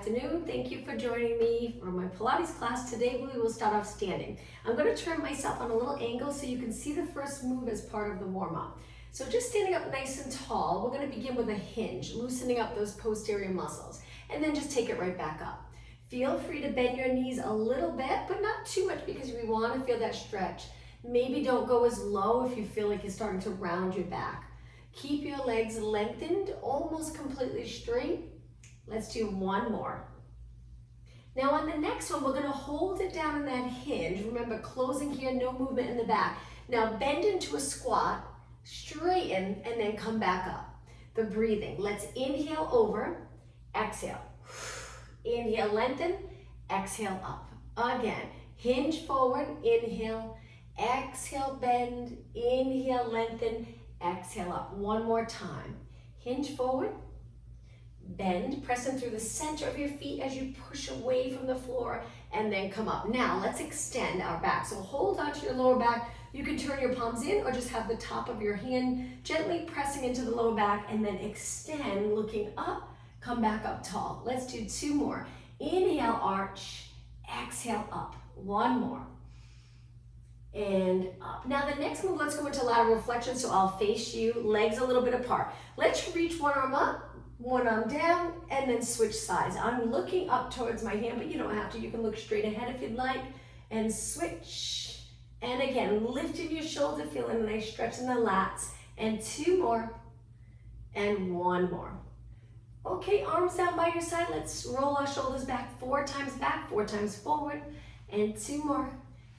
afternoon. Thank you for joining me for my Pilates class. Today we will start off standing. I'm going to turn myself on a little angle so you can see the first move as part of the warm-up. So just standing up nice and tall, we're going to begin with a hinge, loosening up those posterior muscles, and then just take it right back up. Feel free to bend your knees a little bit, but not too much because we want to feel that stretch. Maybe don't go as low if you feel like you're starting to round your back. Keep your legs lengthened, almost completely straight. Let's do one more. Now on the next one, we're going to hold it down in that hinge. Remember, closing here, no movement in the back. Now bend into a squat, straighten, and then come back up. The breathing. Let's inhale over, exhale. Inhale, lengthen, exhale up. Again, hinge forward, inhale, exhale, bend, inhale, lengthen, exhale up. One more time. Hinge forward, bend, pressing through the center of your feet as you push away from the floor, and then come up. Now let's extend our back. So hold on to your lower back. You can turn your palms in or just have the top of your hand gently pressing into the lower back, and then extend, looking up, come back up tall. Let's do two more. Inhale, arch, exhale up. One more. And up. Now the next move, let's go into lateral flexion. So I'll face you, legs a little bit apart. Let's reach one arm up, one arm down, and then switch sides. I'm looking up towards my hand, but you don't have to. You can look straight ahead if you'd like, and switch. And again, lifting your shoulder, feeling a nice stretch in the lats. And two more, and one more. Okay, arms down by your side. Let's roll our shoulders back, four times forward, and two more.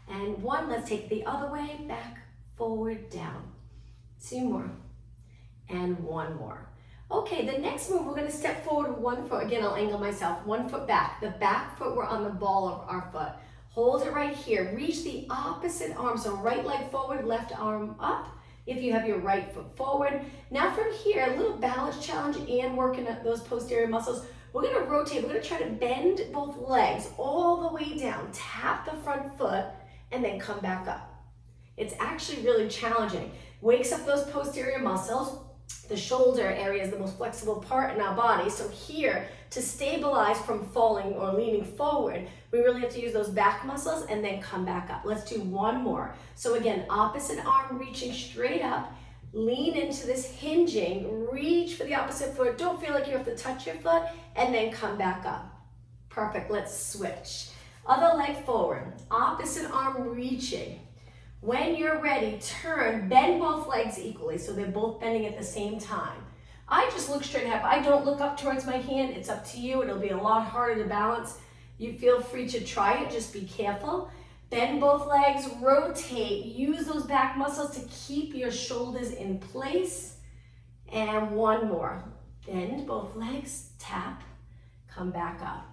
And one, let's take it the other way, back, forward, down. Two more, and one more. Okay, the next move, we're gonna step forward 1 foot. Again, I'll angle myself, 1 foot back. The back foot, we're on the ball of our foot. Hold it right here. Reach the opposite arm. So right leg forward, left arm up. If you have your right foot forward. Now from here, a little balance challenge and working at those posterior muscles. We're gonna rotate. We're gonna try to bend both legs all the way down. Tap the front foot and then come back up. It's actually really challenging. Wakes up those posterior muscles. The shoulder area is the most flexible part in our body. So here, to stabilize from falling or leaning forward, we really have to use those back muscles and then come back up. Let's do one more. So again, opposite arm reaching straight up, lean into this hinging, reach for the opposite foot. Don't feel like you have to touch your foot, and then come back up. Perfect, let's switch. Other leg forward, opposite arm reaching. When you're ready, turn, bend both legs equally, so they're both bending at the same time. I just look straight ahead. I don't look up towards my hand. It's up to you. It'll be a lot harder to balance. You feel free to try it. Just be careful. Bend both legs, rotate. Use those back muscles to keep your shoulders in place. And one more. Bend both legs, tap, come back up.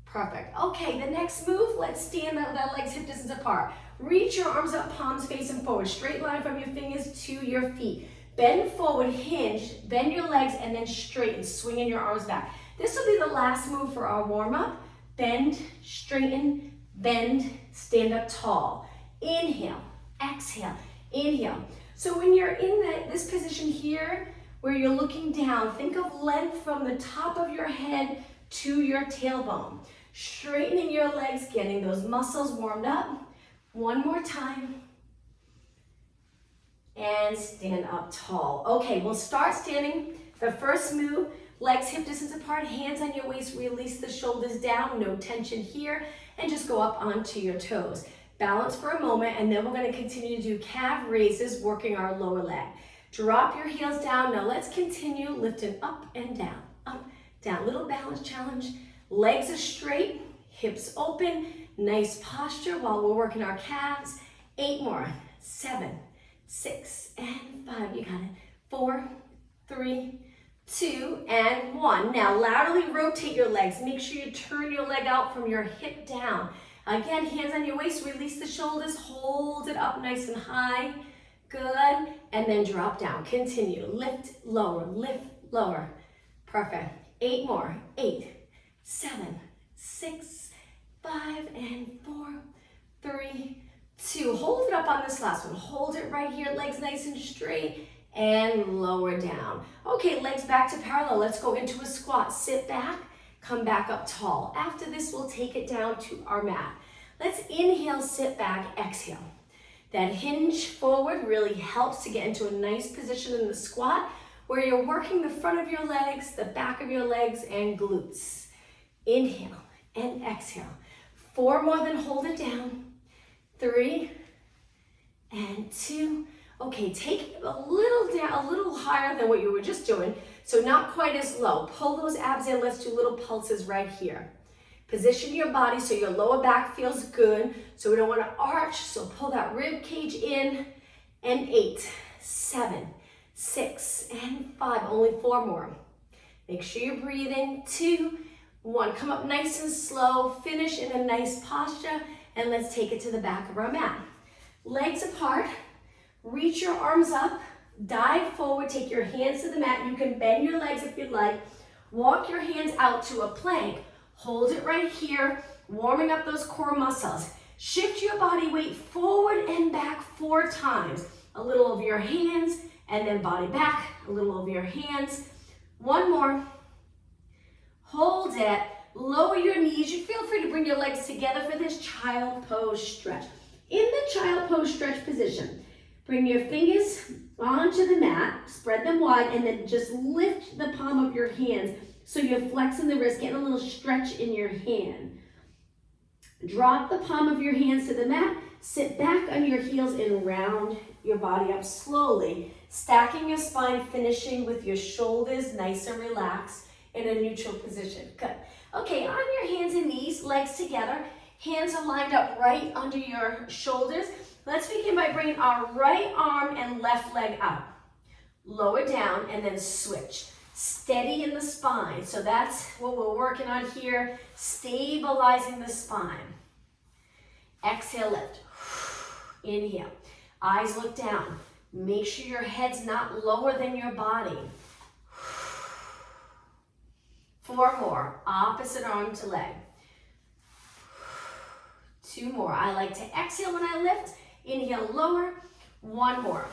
Perfect. Okay, the next move, let's stand up with our legs hip distance apart. Reach your arms up, palms facing forward. Straight line from your fingers to your feet. Bend forward, hinge, bend your legs, and then straighten, swinging your arms back. This will be the last move for our warm-up. Bend, straighten, bend, stand up tall. Inhale, exhale, inhale. So when you're in this position here, where you're looking down, think of length from the top of your head to your tailbone. Straightening your legs, getting those muscles warmed up. One more time. And stand up tall. Okay, we'll start standing. The first move, legs hip distance apart, hands on your waist, release the shoulders down, no tension here, and just go up onto your toes. Balance for a moment, and then we're gonna continue to do calf raises, working our lower leg. Drop your heels down. Now let's continue lifting up and down, up, down. Little balance challenge. Legs are straight, hips open, nice posture while we're working our calves. 8 more, 7, 6, and 5. You got it. 4, 3, 2, and 1. Now laterally rotate your legs. Make sure you turn your leg out from your hip down. Again, hands on your waist, release the shoulders, hold it up nice and high. Good, and then drop down. Continue, lift, lower. Perfect. 8 more, 8, 7, 6, 5, and 4, 3, 2. Hold it up on this last one. Hold it right here, legs nice and straight, and lower down. Okay, legs back to parallel. Let's go into a squat. Sit back, come back up tall. After this, we'll take it down to our mat. Let's inhale, sit back, exhale. That hinge forward really helps to get into a nice position in the squat where you're working the front of your legs, the back of your legs, and glutes. Inhale and exhale. 4 more, then hold it down. 3 and 2. Okay, take it a little down, a little higher than what you were just doing, so not quite as low. Pull those abs in. Let's do little pulses right here. Position your body so your lower back feels good, so we don't want to arch, so pull that rib cage in. And 8, 7, 6, and 5. Only 4 more. Make sure you're breathing. 2, 1. Come up nice and slow. Finish in a nice posture, and let's take it to the back of our mat. Legs apart. Reach your arms up. Dive forward. Take your hands to the mat. You can bend your legs if you'd like. Walk your hands out to a plank. Hold it right here, warming up those core muscles. Shift your body weight forward and back 4 times. A little over your hands, and then body back, a little over your hands. 1 more. Hold it. Lower your knees. You feel free to bring your legs together for this child pose stretch. In the child pose stretch position, bring your fingers onto the mat, spread them wide, and then just lift the palm of your hands so you're flexing the wrist, getting a little stretch in your hand. Drop the palm of your hands to the mat, sit back on your heels and round your body up slowly, stacking your spine, finishing with your shoulders nice and relaxed in a neutral position. Good. Okay, on your hands and knees, legs together, hands are lined up right under your shoulders. Let's begin by bringing our right arm and left leg out. Lower down and then switch. Steady in the spine. So that's what we're working on here, stabilizing the spine. Exhale, lift. Inhale. Eyes look down. Make sure your head's not lower than your body. 4 more. Opposite arm to leg. 2 more. I like to exhale when I lift. Inhale, lower. 1 more.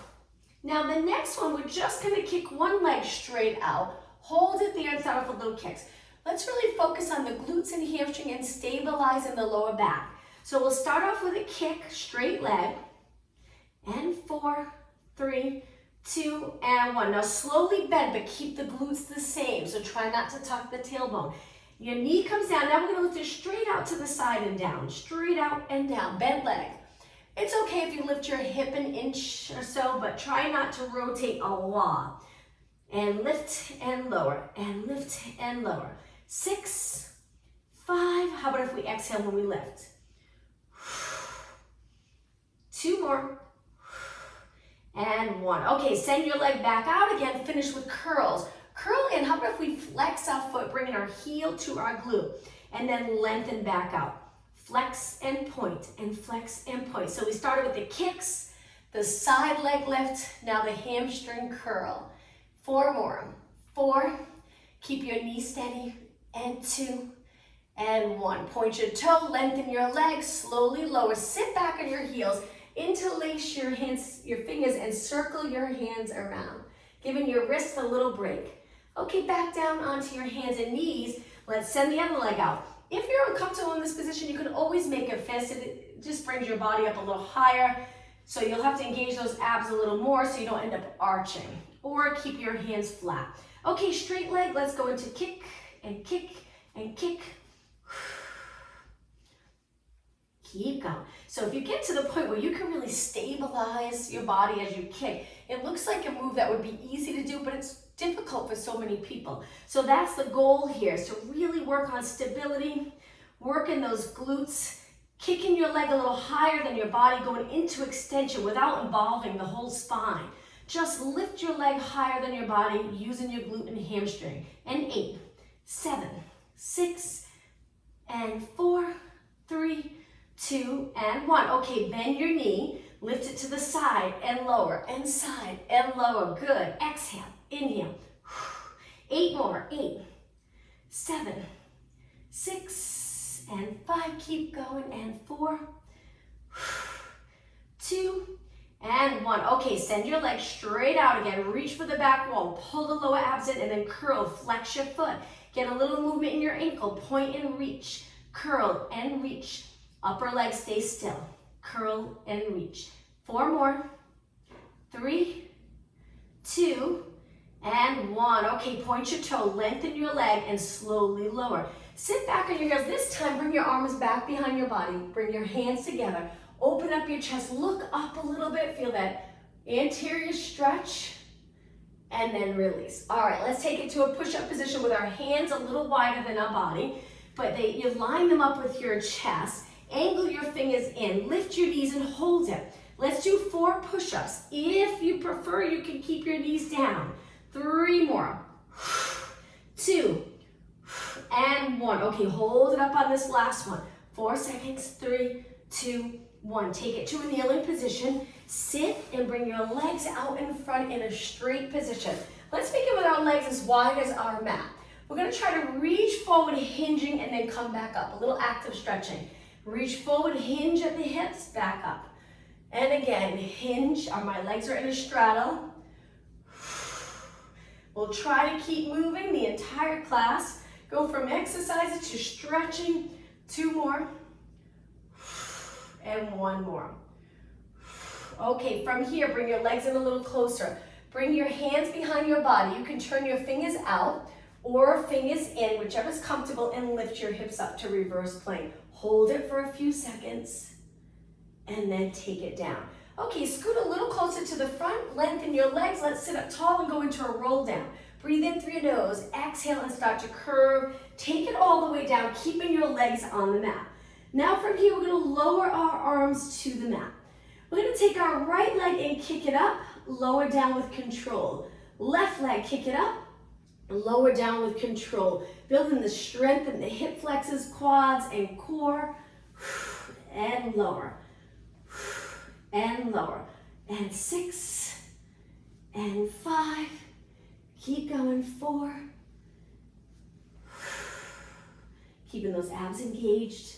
Now the next one, we're just gonna kick one leg straight out. Hold it there and start off with little kicks. Let's really focus on the glutes and hamstring and stabilizing the lower back. So we'll start off with a kick, straight leg. And 4, 3, 2, and 1. Now slowly bend, but keep the glutes the same. So try not to tuck the tailbone. Your knee comes down. Now we're gonna lift it straight out to the side and down. Straight out and down, bent leg. It's okay if you lift your hip an inch or so, but try not to rotate a lot. And lift and lower, and lift and lower. 6, 5. How about if we exhale when we lift? 2 more. And 1. Okay, send your leg back out again. Finish with curls. Curl in. How about if we flex our foot, bringing our heel to our glute, and then lengthen back out. Flex and point, and flex and point. So we started with the kicks, the side leg lift, now the hamstring curl. 4 more. 4, keep your knee steady, and 2, and 1. Point your toe, lengthen your legs, slowly lower. Sit back on your heels, interlace your hands, your fingers, and circle your hands around, giving your wrists a little break. Okay, back down onto your hands and knees. Let's send the other leg out. If you're uncomfortable in this position, you can always make a fist. It just brings your body up a little higher. So you'll have to engage those abs a little more so you don't end up arching. Or keep your hands flat. Okay, straight leg. Let's go into kick and kick and kick. Keep going. So if you get to the point where you can really stabilize your body as you kick, it looks like a move that would be easy to do, but it's difficult for so many people. So that's the goal here, is to really work on stability, working those glutes, kicking your leg a little higher than your body, going into extension without involving the whole spine. Just lift your leg higher than your body using your glute and hamstring. And 8, 7, 6, and 4, 3, 2, and 1. Okay, bend your knee, lift it to the side and lower, and side and lower. Good. Exhale, inhale. 8 more. 8, 7, 6, and 5. Keep going. And 4, 2, and 1. Okay, send your legs straight out again. Reach for the back wall. Pull the lower abs in and then curl. Flex your foot. Get a little movement in your ankle. Point and reach. Curl and reach. Upper leg stay still. Curl and reach. 4 more. 3, 2, and 1. Okay, point your toe, lengthen your leg, and slowly lower. Sit back on your heels. This time, bring your arms back behind your body. Bring your hands together. Open up your chest. Look up a little bit. Feel that anterior stretch. And then release. All right, let's take it to a push-up position with our hands a little wider than our body. But you line them up with your chest. Angle your fingers in. Lift your knees and hold it. Let's do 4 push-ups. If you prefer, you can keep your knees down. 3 more. 2, and 1. Okay, hold it up on this last one. 4 seconds. 3, 2, 1. Take it to a kneeling position. Sit and bring your legs out in front in a straight position. Let's begin with our legs as wide as our mat. We're going to try to reach forward, hinging, and then come back up. A little active stretching. Reach forward, hinge at the hips, back up. And again, hinge. My legs are in a straddle. We'll try to keep moving the entire class. Go from exercises to stretching. 2 more. And 1 more. Okay, from here, bring your legs in a little closer. Bring your hands behind your body. You can turn your fingers out or fingers in, whichever's comfortable, and lift your hips up to reverse plank. Hold it for a few seconds, and then take it down. Okay, scoot a little closer to the front, lengthen your legs. Let's sit up tall and go into a roll down. Breathe in through your nose, exhale and start to curve. Take it all the way down, keeping your legs on the mat. Now from here, we're gonna lower our arms to the mat. We're gonna take our right leg and kick it up, lower down with control. Left leg, kick it up, lower down with control. Building the strength in the hip flexors, quads, and core. And lower. And lower. And 6. And 5. Keep going. 4. Keeping those abs engaged.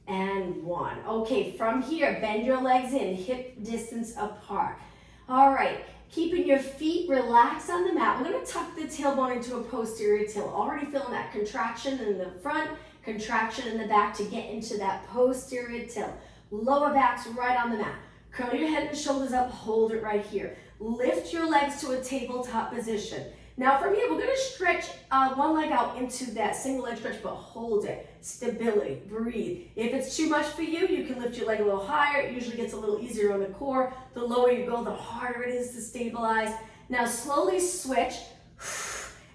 And 1. Okay, from here, bend your legs in, hip distance apart. All right, keeping your feet relaxed on the mat. We're gonna tuck the tailbone into a posterior tilt. Already feeling that contraction in the front, contraction in the back to get into that posterior tilt. Lower back's right on the mat. Curl your head and shoulders up, hold it right here. Lift your legs to a tabletop position. Now from here, we're gonna stretch one leg out into that single leg stretch, but hold it. Stability, breathe. If it's too much for you, you can lift your leg a little higher. It usually gets a little easier on the core. The lower you go, the harder it is to stabilize. Now slowly switch,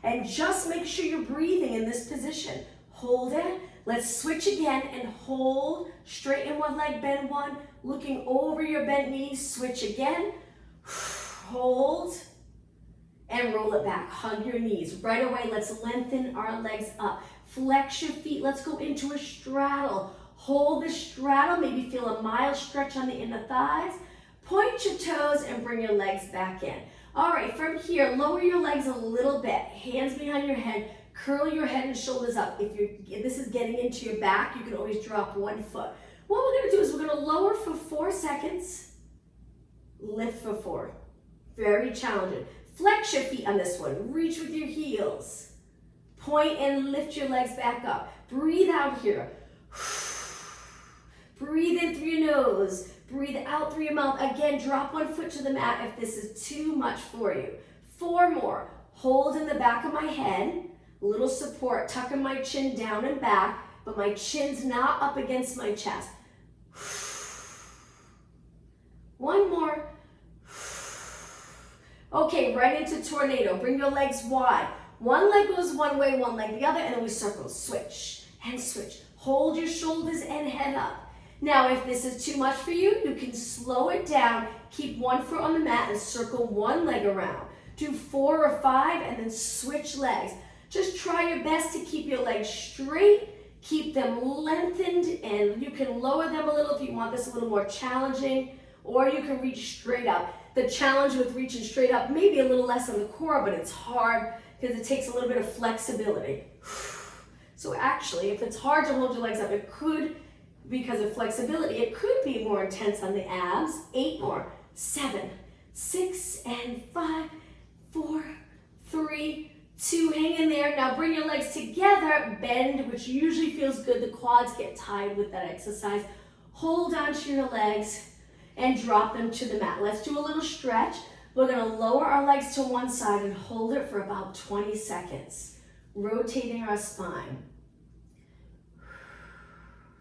and just make sure you're breathing in this position. Hold it. Let's switch again and hold. Straighten one leg, bend one. Looking over your bent knees, switch again. Hold. And roll it back. Hug your knees. Right away, let's lengthen our legs up. Flex your feet. Let's go into a straddle. Hold the straddle. Maybe feel a mild stretch on the inner thighs. Point your toes and bring your legs back in. All right, from here, lower your legs a little bit. Hands behind your head. Curl your head and shoulders up. If this is getting into your back, you can always drop one foot. What we're going to do is we're going to lower for 4 seconds. Lift for 4. Very challenging. Flex your feet on this one. Reach with your heels. Point and lift your legs back up. Breathe out here. Breathe in through your nose. Breathe out through your mouth. Again, drop one foot to the mat if this is too much for you. 4 more. Hold in the back of my head. A little support. Tucking my chin down and back, but my chin's not up against my chest. 1 more. Okay, right into tornado. Bring your legs wide. One leg goes one way, one leg the other, and then we circle. Switch and switch. Hold your shoulders and head up. Now, if this is too much for you, you can slow it down. Keep one foot on the mat and circle one leg around. Do 4 or 5 and then switch legs. Just try your best to keep your legs straight. Keep them lengthened, and you can lower them a little if you want this a little more challenging, or you can reach straight up. The challenge with reaching straight up may be a little less on the core, but it's hard because it takes a little bit of flexibility. So actually, if it's hard to hold your legs up, it could, because of flexibility, it could be more intense on the abs. 8 more. 7, 6, and 5, 4, 3, 2, hang in there. Now bring your legs together, bend, which usually feels good. The quads get tied with that exercise. Hold onto your legs and drop them to the mat. Let's do a little stretch. We're gonna lower our legs to one side and hold it for about 20 seconds, rotating our spine.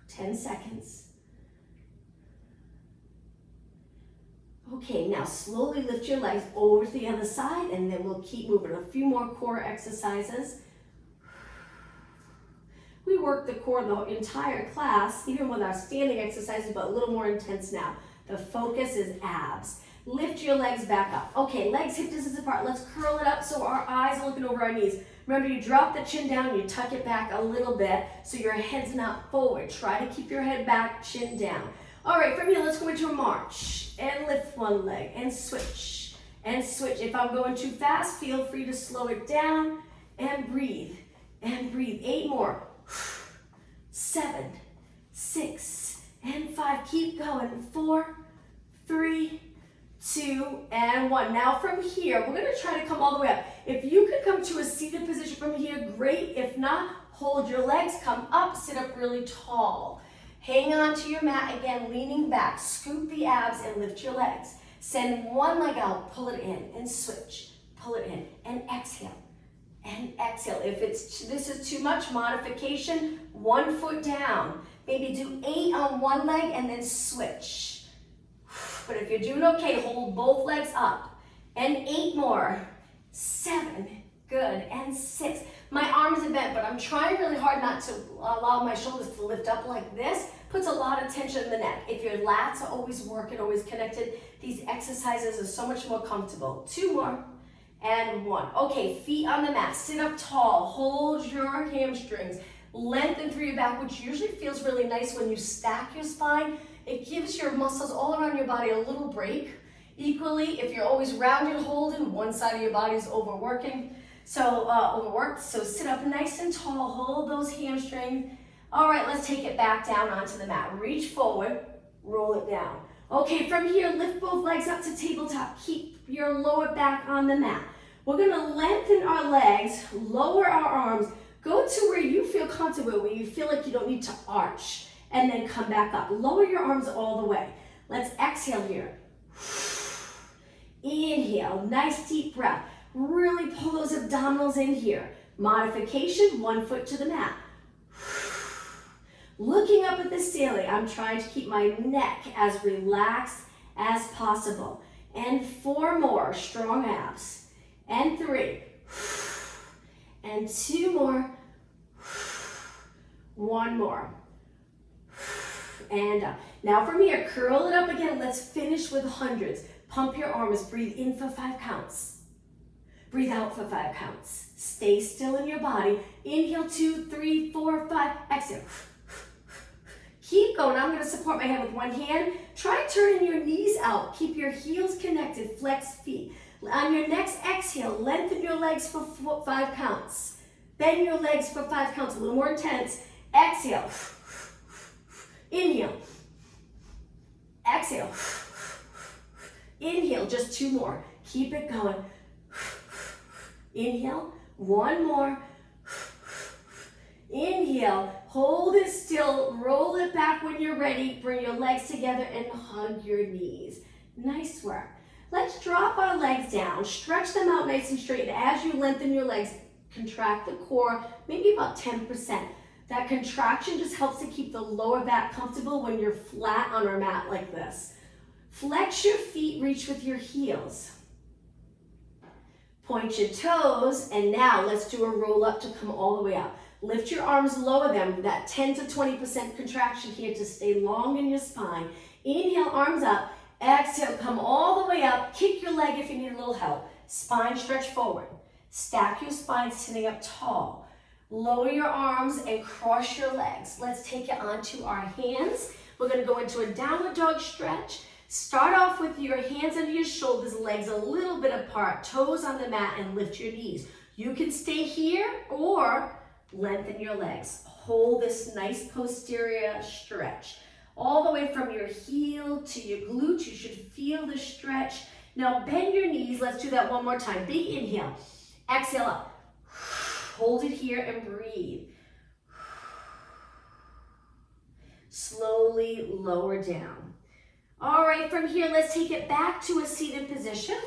10 seconds. Okay, now slowly lift your legs over to the other side, and then we'll keep moving. A few more core exercises. We work the core the entire class, even with our standing exercises, but a little more intense now. The focus is abs. Lift your legs back up. Okay, legs hip distance apart. Let's curl it up so our eyes are looking over our knees. Remember, you drop the chin down, you tuck it back a little bit so your head's not forward. Try to keep your head back, chin down. All right, from here, let's go into a march and lift one leg and switch and switch. If I'm going too fast, feel free to slow it down and breathe and breathe. 8 more. 7, 6, and 5. Keep going. 4, 3, 2, and 1. Now from here, we're gonna try to come all the way up. If you could come to a seated position from here, great. If not, hold your legs, come up, sit up really tall. Hang on to your mat again, leaning back. Scoop the abs and lift your legs. Send one leg out, pull it in, and switch. Pull it in, and exhale. And exhale. If this is too much, modification, 1 foot down. Maybe do 8 on one leg and then switch. But if you're doing okay, hold both legs up. And 8 more. 7, good, and 6. My arms are bent, but I'm trying really hard not to allow my shoulders to lift up like this. Puts a lot of tension in the neck. If your lats are always working, always connected, these exercises are so much more comfortable. 2 more. And 1. Okay, feet on the mat. Sit up tall. Hold your hamstrings. Lengthen through your back, which usually feels really nice when you stack your spine. It gives your muscles all around your body a little break. Equally, if you're always rounded holding, one side of your body is overworked. So sit up nice and tall. Hold those hamstrings. All right, let's take it back down onto the mat. Reach forward. Roll it down. Okay, from here, lift both legs up to tabletop. Keep your lower back on the mat. We're gonna lengthen our legs, lower our arms, go to where you feel comfortable, where you feel like you don't need to arch, and then come back up. Lower your arms all the way. Let's exhale here. Inhale, nice deep breath. Really pull those abdominals in here. Modification, 1 foot to the mat. Looking up at the ceiling, I'm trying to keep my neck as relaxed as possible. And 4 more, strong abs. And 3. And 2 more. 1 more. And up. Now from here, curl it up again. Let's finish with hundreds. Pump your arms, breathe in for 5 counts. Breathe out for 5 counts. Stay still in your body. Inhale, 2, 3, 4, 5. Exhale. Keep going. I'm going to support my head with one hand. Try turning your knees out. Keep your heels connected. Flex feet. On your next exhale, lengthen your legs for 5 counts. Bend your legs for 5 counts. A little more intense. Exhale. Inhale. Exhale. Inhale. Just 2 more. Keep it going. Inhale. 1 more. Inhale. Hold it still. Roll it back when you're ready. Bring your legs together and hug your knees. Nice work. Let's drop our legs down. Stretch them out nice and straight. And as you lengthen your legs, contract the core, maybe about 10%. That contraction just helps to keep the lower back comfortable when you're flat on our mat like this. Flex your feet, reach with your heels. Point your toes, and now let's do a roll up to come all the way up. Lift your arms, lower them, that 10 to 20% contraction here to stay long in your spine. Inhale, arms up. Exhale, come all the way up. Kick your leg if you need a little help. Spine stretch forward. Stack your spine sitting up tall. Lower your arms and cross your legs. Let's take it onto our hands. We're gonna go into a downward dog stretch. Start off with your hands under your shoulders, legs a little bit apart, toes on the mat, and lift your knees. You can stay here or lengthen your legs. Hold this nice posterior stretch. All the way from your heel to your glutes, you should feel the stretch. Now bend your knees. Let's do that one more time. Big inhale. Exhale up. Hold it here and breathe. Slowly lower down. All right, from here, let's take it back to a seated position.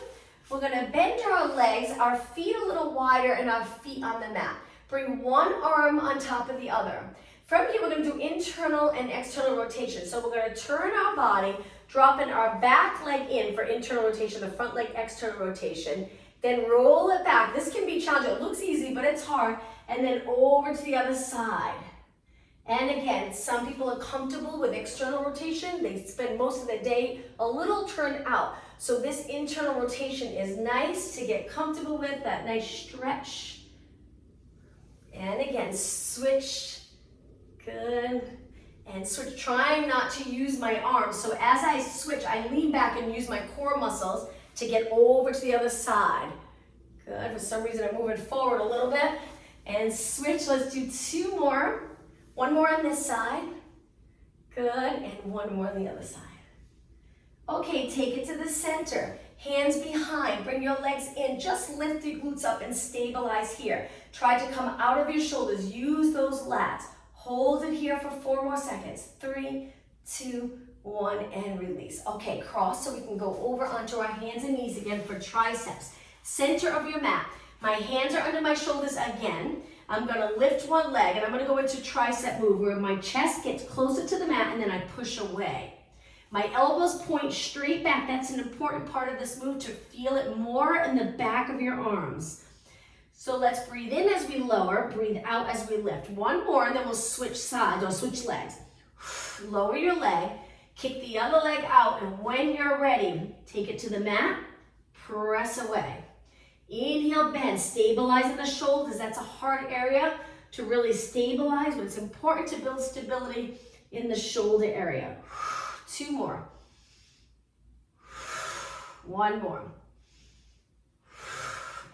We're gonna bend our legs, our feet a little wider and our feet on the mat. Bring one arm on top of the other. From here, we're gonna do internal and external rotation. So we're gonna turn our body, dropping our back leg in for internal rotation, the front leg external rotation. Then roll it back. This can be challenging. It looks easy, but it's hard. And then over to the other side. And again, some people are comfortable with external rotation. They spend most of the day a little turned out. So this internal rotation is nice to get comfortable with, that nice stretch. And again, switch. Good. And switch, trying not to use my arms. So as I switch, I lean back and use my core muscles to get over to the other side. Good. For some reason, I'm moving forward a little bit. And switch. Let's do two more. One more on this side. Good. And one more on the other side. Okay, take it to the center. Hands behind. Bring your legs in. Just lift your glutes up and stabilize here. Try to come out of your shoulders. Use those lats. Hold it here for 4 more seconds. 3, 2, 1, and release. Okay, cross so we can go over onto our hands and knees again for triceps. Center of your mat. My hands are under my shoulders again. I'm gonna lift one leg and I'm gonna go into tricep move where my chest gets closer to the mat and then I push away. My elbows point straight back. That's an important part of this move, to feel it more in the back of your arms. So let's breathe in as we lower, breathe out as we lift. One more and then we'll switch sides or switch legs. Lower your leg, kick the other leg out, and when you're ready, take it to the mat, press away. Inhale, bend, stabilizing the shoulders. That's a hard area to really stabilize, but it's important to build stability in the shoulder area. 2 more. 1 more.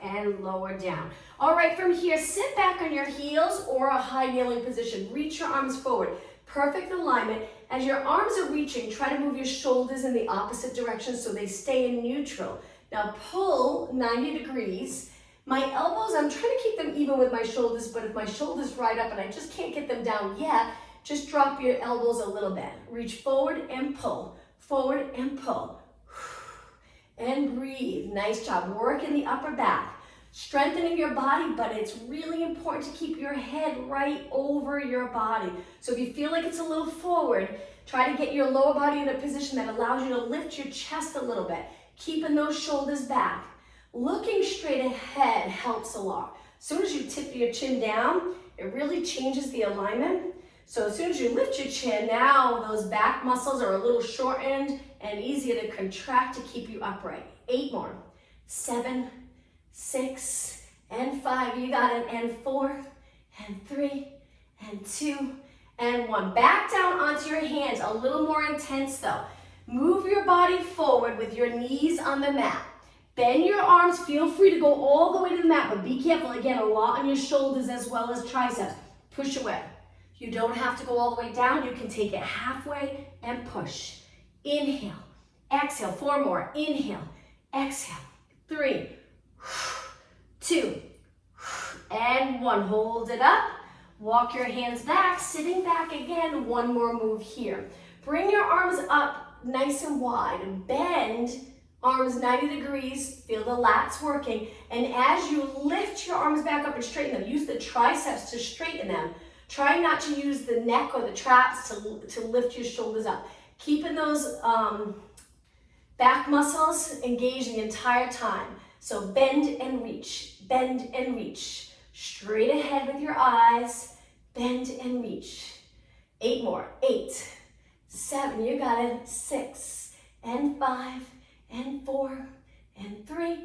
And lower down. All right, from here, sit back on your heels or a high kneeling position. Reach your arms forward. Perfect alignment. As your arms are reaching, try to move your shoulders in the opposite direction so they stay in neutral. Now pull 90 degrees. My elbows, I'm trying to keep them even with my shoulders, but if my shoulders right up and I just can't get them down yet, just drop your elbows a little bit. Reach forward and pull. Forward and pull. And breathe. Nice job. Work in the upper back. Strengthening your body, but it's really important to keep your head right over your body. So if you feel like it's a little forward, try to get your lower body in a position that allows you to lift your chest a little bit, keeping those shoulders back. Looking straight ahead helps a lot. As soon as you tip your chin down, it really changes the alignment. So as soon as you lift your chin, now those back muscles are a little shortened and easier to contract to keep you upright. 8 more. 7, 6, and 5. You got it. And 4, and 3, and 2, and 1. Back down onto your hands. A little more intense though. Move your body forward with your knees on the mat. Bend your arms. Feel free to go all the way to the mat, but be careful. Again, a lot on your shoulders as well as triceps. Push away. You don't have to go all the way down. You can take it halfway and push. Inhale, exhale. 4 more. Inhale, exhale. 3, 2, and 1. Hold it up. Walk your hands back, sitting back again. 1 more move here. Bring your arms up nice and wide. Bend arms 90 degrees. Feel the lats working. And as you lift your arms back up and straighten them, use the triceps to straighten them. Try not to use the neck or the traps to lift your shoulders up. Keeping those back muscles engaged the entire time. So bend and reach, bend and reach. Straight ahead with your eyes, bend and reach. 8 more. 8, 7, you got it. 6, and 5, and 4, and 3,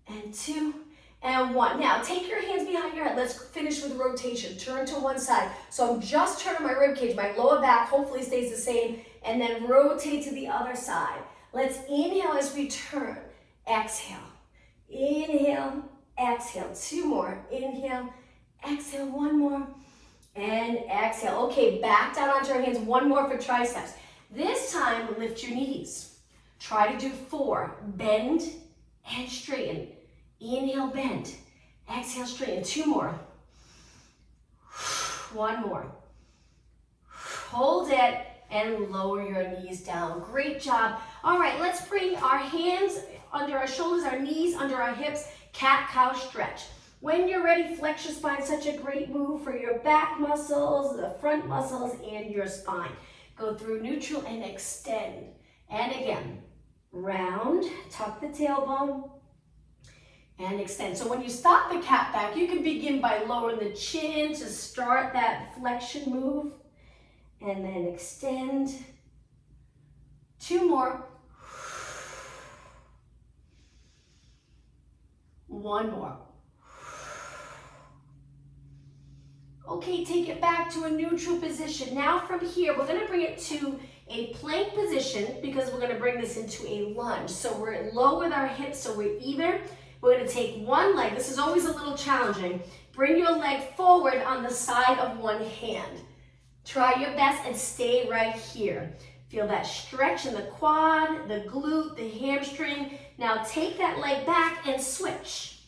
and 2, and 1. Now take your hands behind your head. Let's finish with rotation. Turn to one side. So I'm just turning my rib cage. My lower back hopefully stays the same. And then rotate to the other side. Let's inhale as we turn. Exhale. Inhale. Exhale. 2 more. Inhale. Exhale. 1 more. And exhale. Okay, back down onto our hands. 1 more for triceps. This time, lift your knees. Try to do 4. Bend and straighten. Inhale, bend. Exhale, straighten. 2 more. One more. Hold it and lower your knees down. Great job. All right, let's bring our hands under our shoulders, our knees under our hips, cat-cow stretch. When you're ready, flex your spine. Such a great move for your back muscles, the front muscles, and your spine. Go through neutral and extend. And again, round, tuck the tailbone, and extend. So when you stop the cat back, you can begin by lowering the chin to start that flexion move. And then extend. Two more. One more. Okay, take it back to a neutral position. Now from here, we're gonna bring it to a plank position because we're gonna bring this into a lunge. So we're low with our hips so we're even. We're gonna take one leg. This is always a little challenging. Bring your leg forward on the side of one hand. Try your best and stay right here. Feel that stretch in the quad, the glute, the hamstring. Now take that leg back and switch.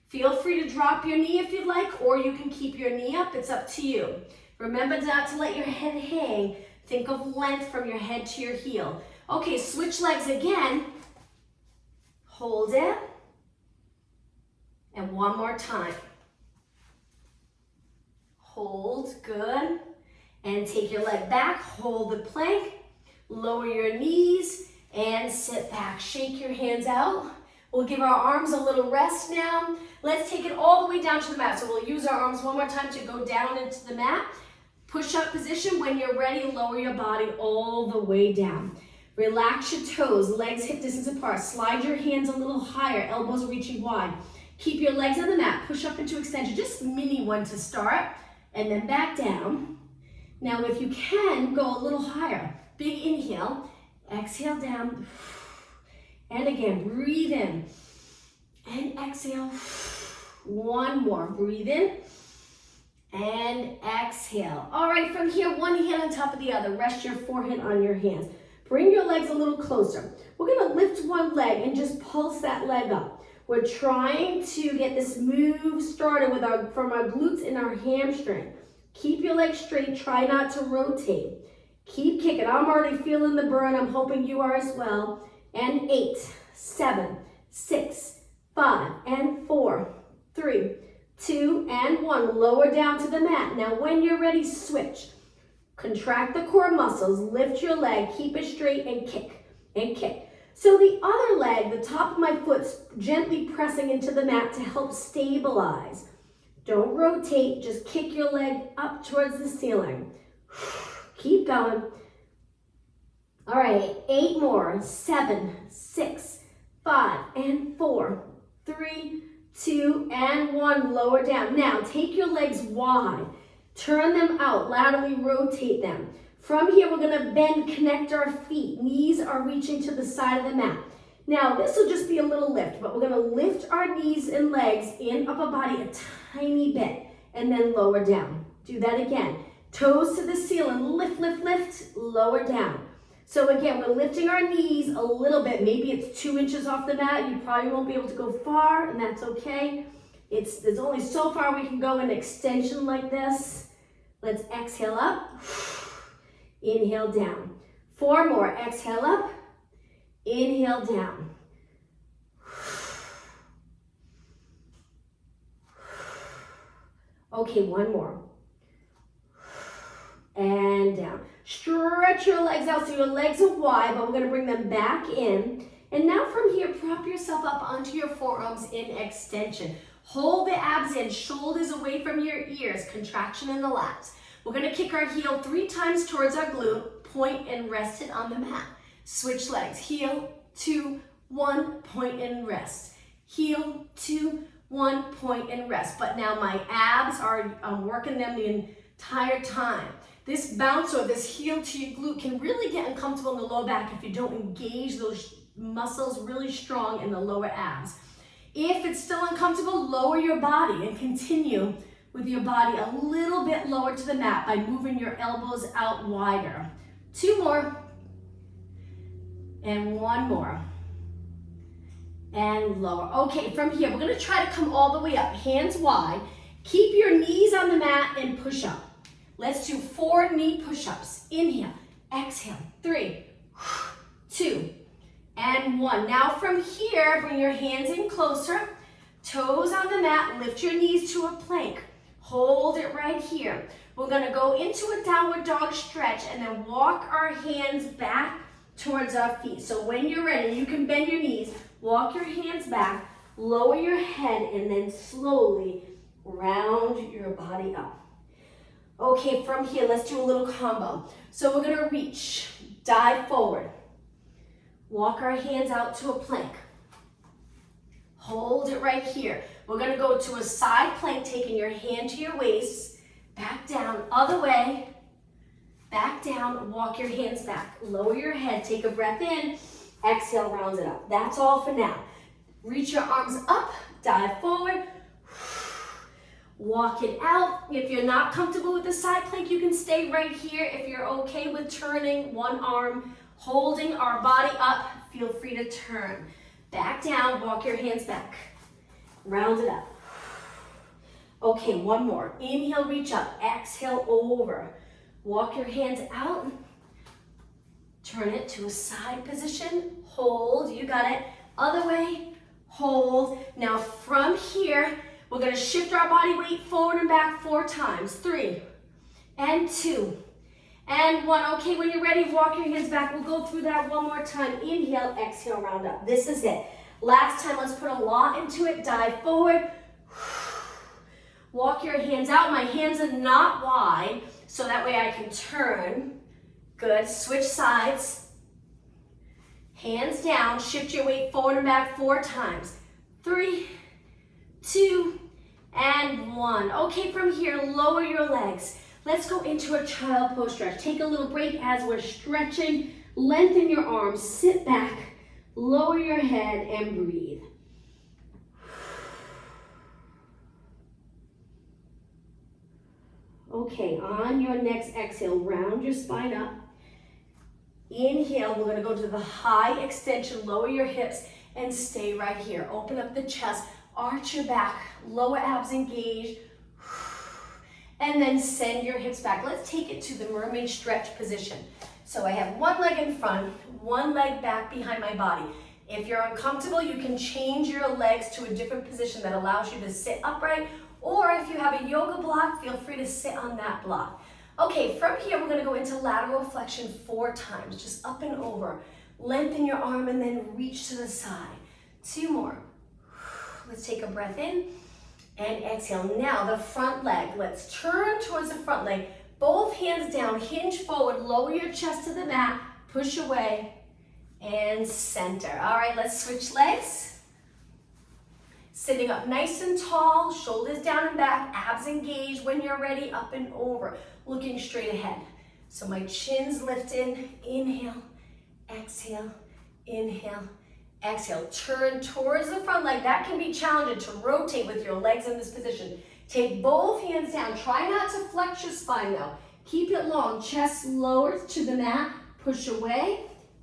Feel free to drop your knee if you'd like, or you can keep your knee up. It's up to you. Remember not to let your head hang. Think of length from your head to your heel. Okay, switch legs again. Hold it. And one more time. Hold, good. And take your leg back, hold the plank, lower your knees, and sit back. Shake your hands out. We'll give our arms a little rest now. Let's take it all the way down to the mat. So we'll use our arms one more time to go down into the mat. Push-up position. When you're ready, lower your body all the way down. Relax your toes, legs hip distance apart. Slide your hands a little higher, elbows reaching wide. Keep your legs on the mat. Push up into extension, just mini one to start, and then back down. Now, if you can, go a little higher. Big inhale, exhale down, and again, breathe in, and exhale. One more, breathe in, and exhale. All right, from here, one hand on top of the other. Rest your forehead on your hands. Bring your legs a little closer. We're gonna lift one leg and just pulse that leg up. We're trying to get this move started from our glutes and our hamstring. Keep your legs straight, try not to rotate. Keep kicking. I'm already feeling the burn. I'm hoping you are as well. And 8, 7, 6, 5, and 4, 3, 2, and 1. Lower down to the mat. Now when you're ready, switch. Contract the core muscles, lift your leg, keep it straight, and kick, and kick. So the other leg, the top of my foot's gently pressing into the mat to help stabilize. Don't rotate, just kick your leg up towards the ceiling. Keep going. All right, 8 more. 7, 6, 5, and 4, 3, 2, and 1. Lower down. Now take your legs wide. Turn them out, laterally rotate them. From here, we're gonna bend, connect our feet. Knees are reaching to the side of the mat. Now, this will just be a little lift, but we're gonna lift our knees and legs and upper body a tiny bit, and then lower down. Do that again. Toes to the ceiling, lift, lift, lift, lower down. So again, we're lifting our knees a little bit. Maybe it's 2 inches off the mat. You probably won't be able to go far, and that's okay. There's only so far we can go in extension like this. Let's exhale up, inhale down. 4 more, exhale up, inhale down. Okay, 1 more. And down. Stretch your legs out so your legs are wide, but we're gonna bring them back in. And now from here, prop yourself up onto your forearms in extension. Hold the abs in, shoulders away from your ears, contraction in the lats. We're gonna kick our heel 3 times towards our glute, point and rest it on the mat. Switch legs, heel, 2, 1, point and rest. Heel, 2, 1, point and rest. But now my abs I'm working them the entire time. This bounce or this heel to your glute can really get uncomfortable in the lower back if you don't engage those muscles really strong in the lower abs. If it's still uncomfortable, lower your body and continue with your body a little bit lower to the mat by moving your elbows out wider. 2 more. And 1 more. And lower. Okay, from here, we're gonna try to come all the way up. Hands wide. Keep your knees on the mat and push up. Let's do 4 knee push-ups. Inhale, exhale, 3, 2, and 1. Now from here, bring your hands in closer, toes on the mat, lift your knees to a plank. Hold it right here. We're gonna go into a downward dog stretch and then walk our hands back towards our feet. So when you're ready, you can bend your knees, walk your hands back, lower your head, and then slowly round your body up. Okay, from here, let's do a little combo. So we're gonna reach, dive forward, walk our hands out to a plank. Hold it right here. We're gonna go to a side plank, taking your hand to your waist, back down, other way, back down, walk your hands back, lower your head, take a breath in, exhale, round it up. That's all for now. Reach your arms up, dive forward, walk it out. If you're not comfortable with the side plank, you can stay right here. If you're okay with turning one arm, holding our body up, feel free to turn. Back down, walk your hands back. Round it up. Okay, one more. Inhale, reach up. Exhale, over. Walk your hands out. Turn it to a side position. Hold, you got it. Other way, hold. Now from here, we're gonna shift our body weight forward and back 4 times. 3, and 2, and 1. Okay, when you're ready, walk your hands back. We'll go through that one more time. Inhale, exhale, round up. This is it. Last time, let's put a lot into it. Dive forward. Walk your hands out. My hands are not wide, so that way I can turn. Good, switch sides. Hands down, shift your weight forward and back 4 times. 3, 2, and 1. Okay, from here, lower your legs. Let's go into a child pose stretch. Take a little break as we're stretching. Lengthen your arms, sit back, lower your head, and breathe. Okay, on your next exhale, round your spine up. Inhale, we're gonna go to the high extension, lower your hips, and stay right here. Open up the chest, arch your back, lower abs engaged, and then send your hips back. Let's take it to the mermaid stretch position. So I have one leg in front, one leg back behind my body. If you're uncomfortable, you can change your legs to a different position that allows you to sit upright, or if you have a yoga block, feel free to sit on that block. Okay, from here, we're gonna go into lateral flexion 4 times, just up and over. Lengthen your arm and then reach to the side. 2 more. Let's take a breath in and exhale. Now the front leg, let's turn towards the front leg. Both hands down, hinge forward, lower your chest to the mat, push away, and center. All right, let's switch legs. Sitting up nice and tall, shoulders down and back, abs engaged. When you're ready, up and over, looking straight ahead. So my chin's lifted, inhale, exhale, inhale, exhale. Turn towards the front leg. That can be challenging to rotate with your legs in this position. Take both hands down. Try not to flex your spine though. Keep it long, chest lower to the mat, push away,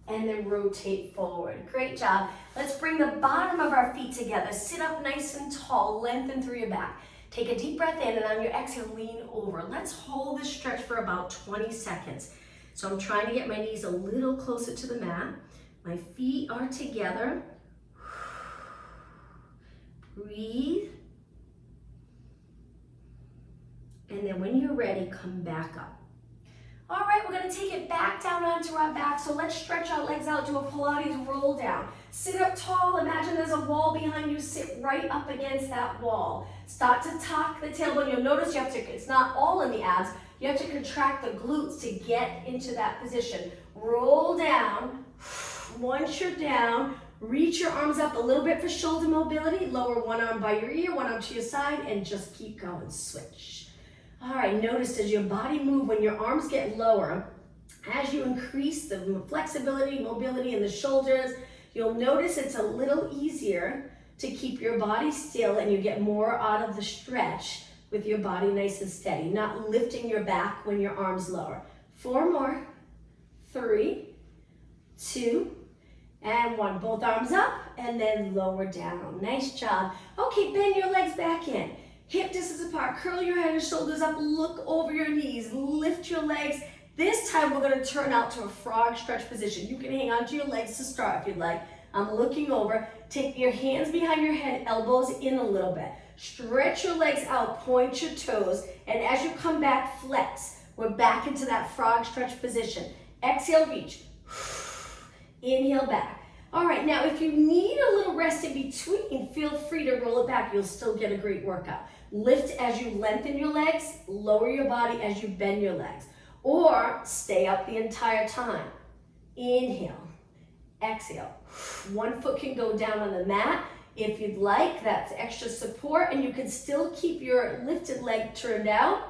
and then rotate forward. Great job. Let's bring the bottom of our feet together. Sit up nice and tall, lengthen through your back. Take a deep breath in, and on your exhale, lean over. Let's hold this stretch for about 20 seconds. So I'm trying to get my knees a little closer to the mat. My feet are together. Breathe. And then when you're ready, come back up. All right, we're gonna take it back down onto our back. So let's stretch our legs out, do a Pilates roll down. Sit up tall, imagine there's a wall behind you, sit right up against that wall. Start to tuck the tailbone. You'll notice you have to, it's not all in the abs, you have to contract the glutes to get into that position. Roll down. Once you're down, reach your arms up a little bit for shoulder mobility. Lower one arm by your ear, one arm to your side, and just keep going. Switch. All right, notice as your body moves, when your arms get lower, as you increase the flexibility, mobility in the shoulders, you'll notice it's a little easier to keep your body still and you get more out of the stretch with your body nice and steady, not lifting your back when your arms lower. 4 more, 3, 2, and 1. Both arms up and then lower down. Nice job. Okay, bend your legs back in. hip distance apart. Curl your head and shoulders up, look over your knees, lift your legs. This time we're gonna turn out to a frog stretch position. You can hang onto your legs to start if you'd like. I'm looking over. Take your hands behind your head, elbows in a little bit. Stretch your legs out, point your toes, and as you come back, flex. We're back into that frog stretch position. Exhale, reach. Inhale back. All right, now if you need a little rest in between, feel free to roll it back. You'll still get a great workout. Lift as you lengthen your legs, lower your body as you bend your legs. Or stay up the entire time. Inhale, exhale. One foot can go down on the mat if you'd like. That's extra support, and you can still keep your lifted leg turned out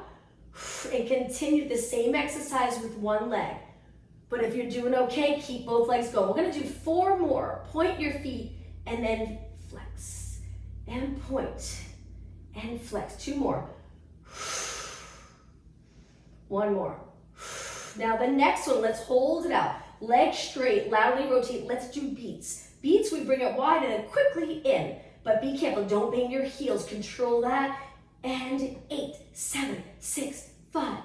and continue the same exercise with one leg. But if you're doing okay, keep both legs going. We're gonna do 4 more. Point your feet and then flex and point and flex. 2 more. 1 more. Now the next one, let's hold it out. Legs straight, loudly rotate. Let's do beats. Beats, we bring it wide and then quickly in. But be careful, don't bang your heels. Control that. And 8, 7, 6, 5,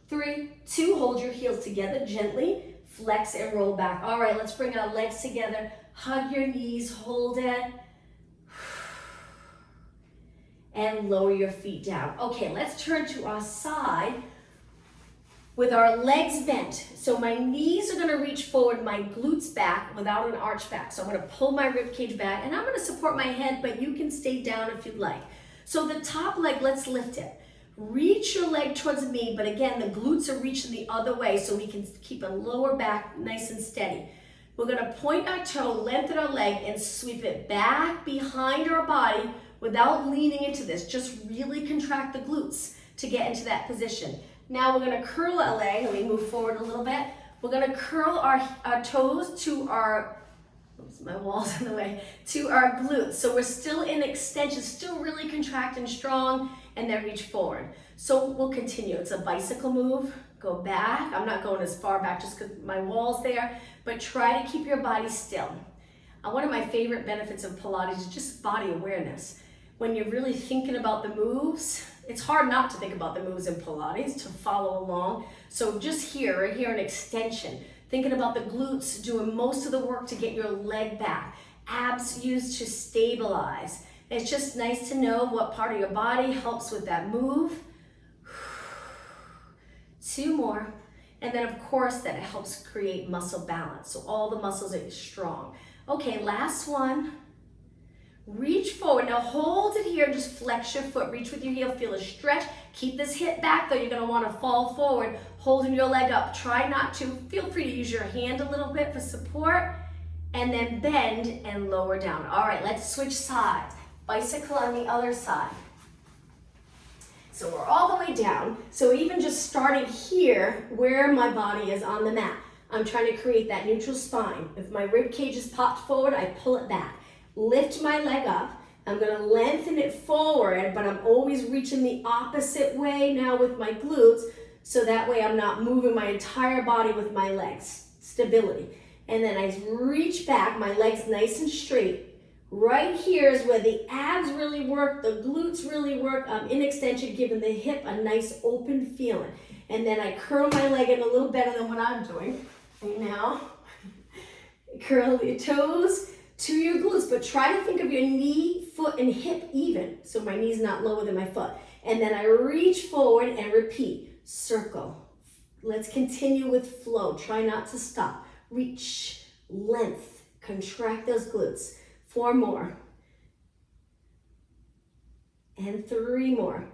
3, 2. Hold your heels together gently. Flex and roll back. All right, let's bring our legs together. Hug your knees, hold it. And lower your feet down. Okay, let's turn to our side with our legs bent. So my knees are gonna reach forward, my glutes back without an arch back. So I'm gonna pull my rib cage back and I'm gonna support my head, but you can stay down if you'd like. So the top leg, let's lift it. Reach your leg towards me, but again, the glutes are reaching the other way so we can keep a lower back nice and steady. We're gonna point our toe, lengthen our leg, and sweep it back behind our body without leaning into this. Just really contract the glutes to get into that position. Now we're gonna curl our leg. Let me move forward a little bit. We're gonna curl our toes to our, oops, my wall's in the way, to our glutes. So we're still in extension, still really contracting strong, and then reach forward. So we'll continue. It's a bicycle move. Go back. I'm not going as far back just because my wall's there, but try to keep your body still. One of my favorite benefits of Pilates is just body awareness. When you're really thinking about the moves, it's hard not to think about the moves in Pilates, to follow along. So just here, right here, an extension. Thinking about the glutes, doing most of the work to get your leg back. Abs used to stabilize. It's just nice to know what part of your body helps with that move. 2 more. And then of course that it helps create muscle balance. So all the muscles are strong. Okay, last one. Reach forward. Now hold it here, just flex your foot. Reach with your heel, feel a stretch. Keep this hip back though, you're gonna wanna fall forward, holding your leg up. Try not to, feel free to use your hand a little bit for support, and then bend and lower down. All right, let's switch sides. Bicycle on the other side. So we're all the way down. So even just starting here, where my body is on the mat, I'm trying to create that neutral spine. If my rib cage is popped forward, I pull it back. Lift my leg up. I'm gonna lengthen it forward, but I'm always reaching the opposite way now with my glutes, so that way I'm not moving my entire body with my legs. Stability. And then I reach back, my legs nice and straight. Right here is where the abs really work, the glutes really work. I'm in extension, giving the hip a nice open feeling. And then I curl my leg in a little better than what I'm doing right now. Curl your toes to your glutes, but try to think of your knee, foot, and hip even, so my knee's not lower than my foot. And then I reach forward and repeat. Circle. Let's continue with flow. Try not to stop. Reach, length, contract those glutes. 4 more. And 3 more.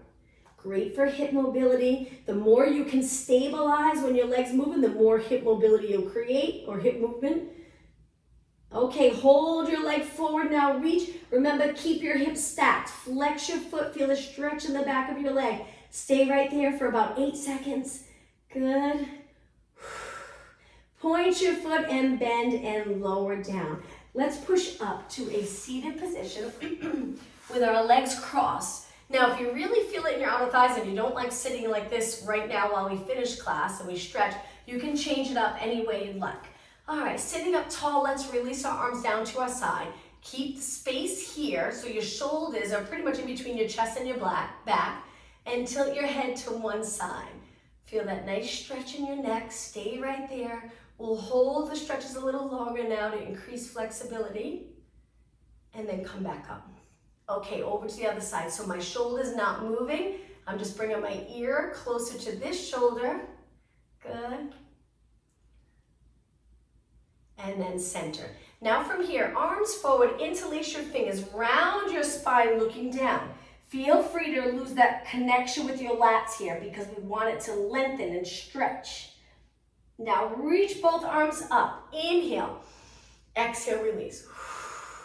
Great for hip mobility. The more you can stabilize when your leg's moving, the more hip mobility you'll create, or hip movement. Okay, hold your leg forward now, reach. Remember, keep your hips stacked. Flex your foot, feel a stretch in the back of your leg. Stay right there for about 8 seconds. Good. Point your foot and bend and lower down. Let's push up to a seated position with our legs crossed. Now, if you really feel it in your outer thighs and you don't like sitting like this right now while we finish class and we stretch, you can change it up any way you'd like. All right, sitting up tall, let's release our arms down to our side. Keep the space here so your shoulders are pretty much in between your chest and your back, and tilt your head to one side. Feel that nice stretch in your neck. Stay right there. We'll hold the stretches a little longer now to increase flexibility, and then come back up. Okay, over to the other side. So my shoulder's not moving. I'm just bringing my ear closer to this shoulder. Good. And then center. Now from here, arms forward, interlace your fingers, round your spine looking down. Feel free to lose that connection with your lats here because we want it to lengthen and stretch. Now reach both arms up. Inhale. Exhale, release.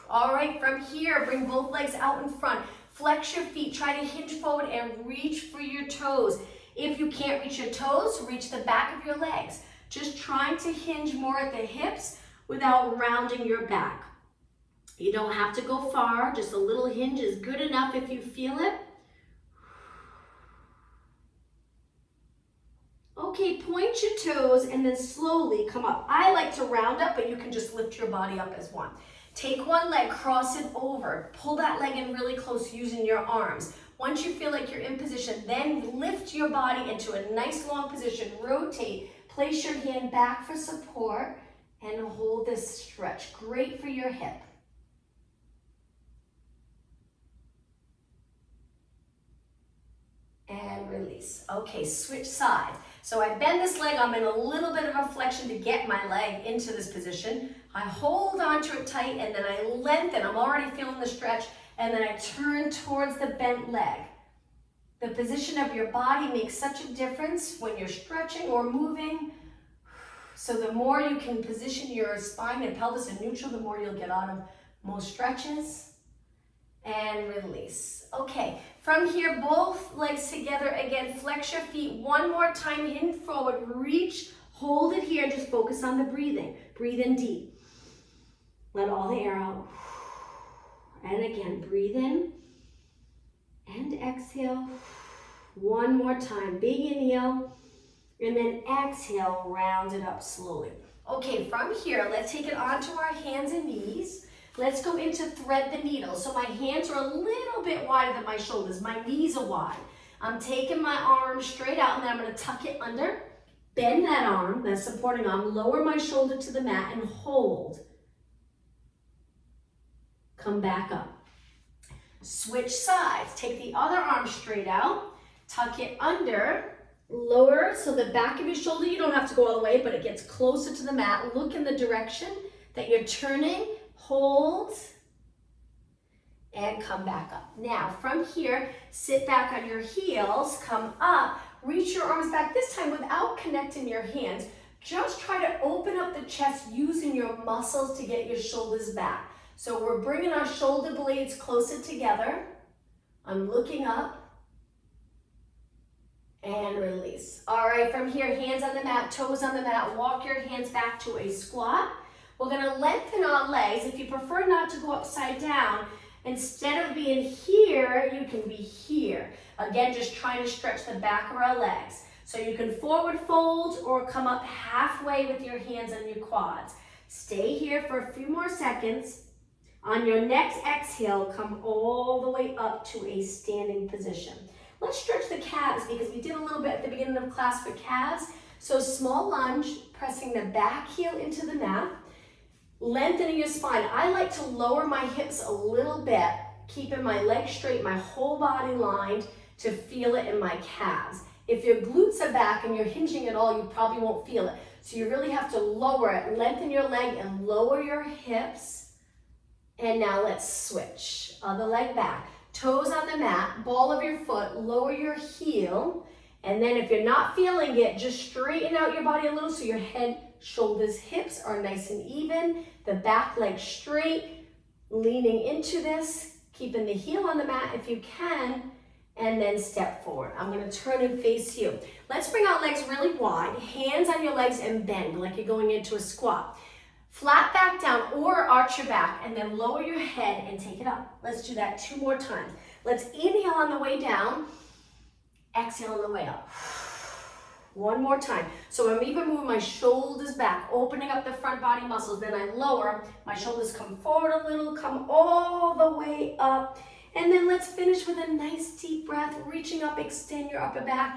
All right, from here, bring both legs out in front. Flex your feet. Try to hinge forward and reach for your toes. If you can't reach your toes, reach the back of your legs. Just trying to hinge more at the hips without rounding your back. You don't have to go far. Just a little hinge is good enough if you feel it. Okay, point your toes and then slowly come up. I like to round up, but you can just lift your body up as one. Take one leg, cross it over. Pull that leg in really close using your arms. Once you feel like you're in position, then lift your body into a nice long position. Rotate, place your hand back for support, and hold this stretch. Great for your hip. And release. Okay, switch sides. So I bend this leg, I'm in a little bit of a flexion to get my leg into this position. I hold onto it tight and then I lengthen. I'm already feeling the stretch, and then I turn towards the bent leg. The position of your body makes such a difference when you're stretching or moving. So the more you can position your spine and pelvis in neutral, the more you'll get out of most stretches. And release. Okay, from here, both legs together again. Flex your feet one more time, hinge forward, reach, hold it here, just focus on the breathing. Breathe in deep. Let all the air out. And again, breathe in and exhale. One more time, big inhale, and then exhale, round it up slowly. Okay, from here, let's take it onto our hands and knees. Let's go into thread the needle. So my hands are a little bit wider than my shoulders. My knees are wide. I'm taking my arm straight out, and then I'm going to tuck it under. Bend that arm, that supporting arm. Lower my shoulder to the mat and hold. Come back up. Switch sides. Take the other arm straight out. Tuck it under. Lower, so the back of your shoulder, you don't have to go all the way, but it gets closer to the mat. Look in the direction that you're turning. Hold, and come back up. Now, from here, sit back on your heels, come up, reach your arms back, this time without connecting your hands. Just try to open up the chest using your muscles to get your shoulders back. So we're bringing our shoulder blades closer together. I'm looking up, and release. All right, from here, hands on the mat, toes on the mat, walk your hands back to a squat. We're gonna lengthen our legs. If you prefer not to go upside down, instead of being here, you can be here. Again, just trying to stretch the back of our legs. So you can forward fold or come up halfway with your hands on your quads. Stay here for a few more seconds. On your next exhale, come all the way up to a standing position. Let's stretch the calves because we did a little bit at the beginning of class for calves. So small lunge, pressing the back heel into the mat. Lengthening your spine. I like to lower my hips a little bit, keeping my legs straight, my whole body lined to feel it in my calves. If your glutes are back and you're hinging at all, you probably won't feel it. So you really have to lower it. Lengthen your leg and lower your hips. And now let's switch. Other leg back. Toes on the mat, ball of your foot, lower your heel. And then if you're not feeling it, just straighten out your body a little so your head, shoulders, hips are nice and even. The back leg straight, leaning into this, keeping the heel on the mat if you can, and then step forward. I'm gonna turn and face you. Let's bring our legs really wide, hands on your legs and bend like you're going into a squat. Flat back down or arch your back and then lower your head and take it up. Let's do that 2 more times. Let's inhale on the way down, exhale on the way up. One more time. So I'm even moving my shoulders back, opening up the front body muscles. Then I lower, my shoulders come forward a little, come all the way up. And then let's finish with a nice deep breath, reaching up, extend your upper back.